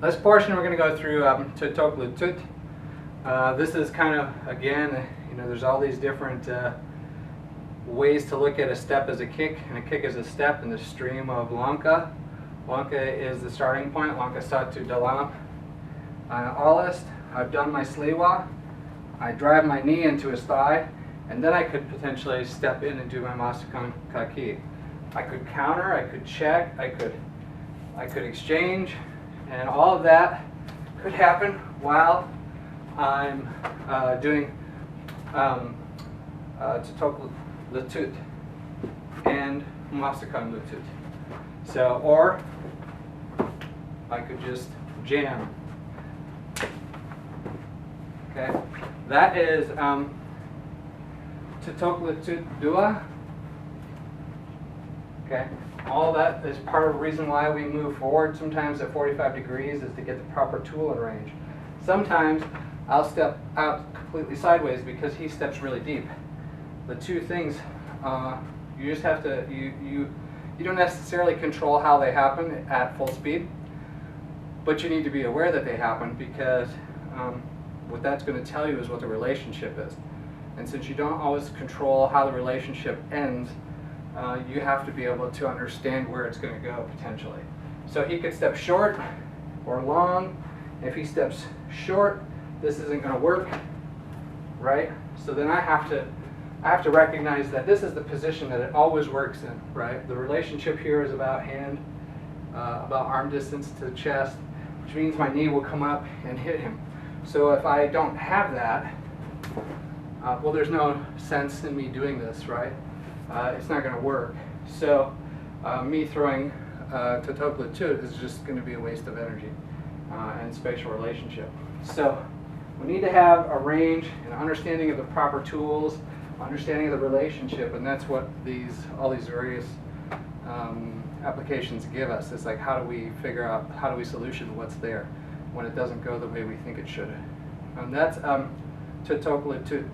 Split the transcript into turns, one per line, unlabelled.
This portion we're going to go through tutok lutut. This is kind of, again, there's all these different ways to look at a step as a kick, and a kick as a step in the stream of lanka. Lanka is the starting point, lanka satu dalam. Alist, I've done my sliwa. I drive my knee into his thigh, and then I could potentially step in and do my masukan kaki. I could counter, I could check, I could exchange, and all of that could happen while I'm doing tutok lutut and masukan lutut. So, or I could just jam. Okay, that is tutok lutut dua. Okay, all that is part of the reason why we move forward sometimes at 45 degrees is to get the proper tool in range. Sometimes I'll step out completely sideways because he steps really deep. The two things, you just have to, you don't necessarily control how they happen at full speed, but you need to be aware that they happen, because what that's going to tell you is what the relationship is. And since you don't always control how the relationship ends, you have to be able to understand where it's going to go potentially. So he could step short or long. If he steps short, this isn't going to work, right? So then I have to recognize that this is the position that it always works in, right? The relationship here is about hand, about arm distance to the chest, which means my knee will come up and hit him. So if I don't have that, well, there's no sense in me doing this, right? It's not going to work. So me throwing tutok lutut is just going to be a waste of energy and spatial relationship. So we need to have a range and understanding of the proper tools, understanding of the relationship, and that's what all these various applications give us. It's like, how do we figure out, how do we solution what's there when it doesn't go the way we think it should? And that's tutok lutut.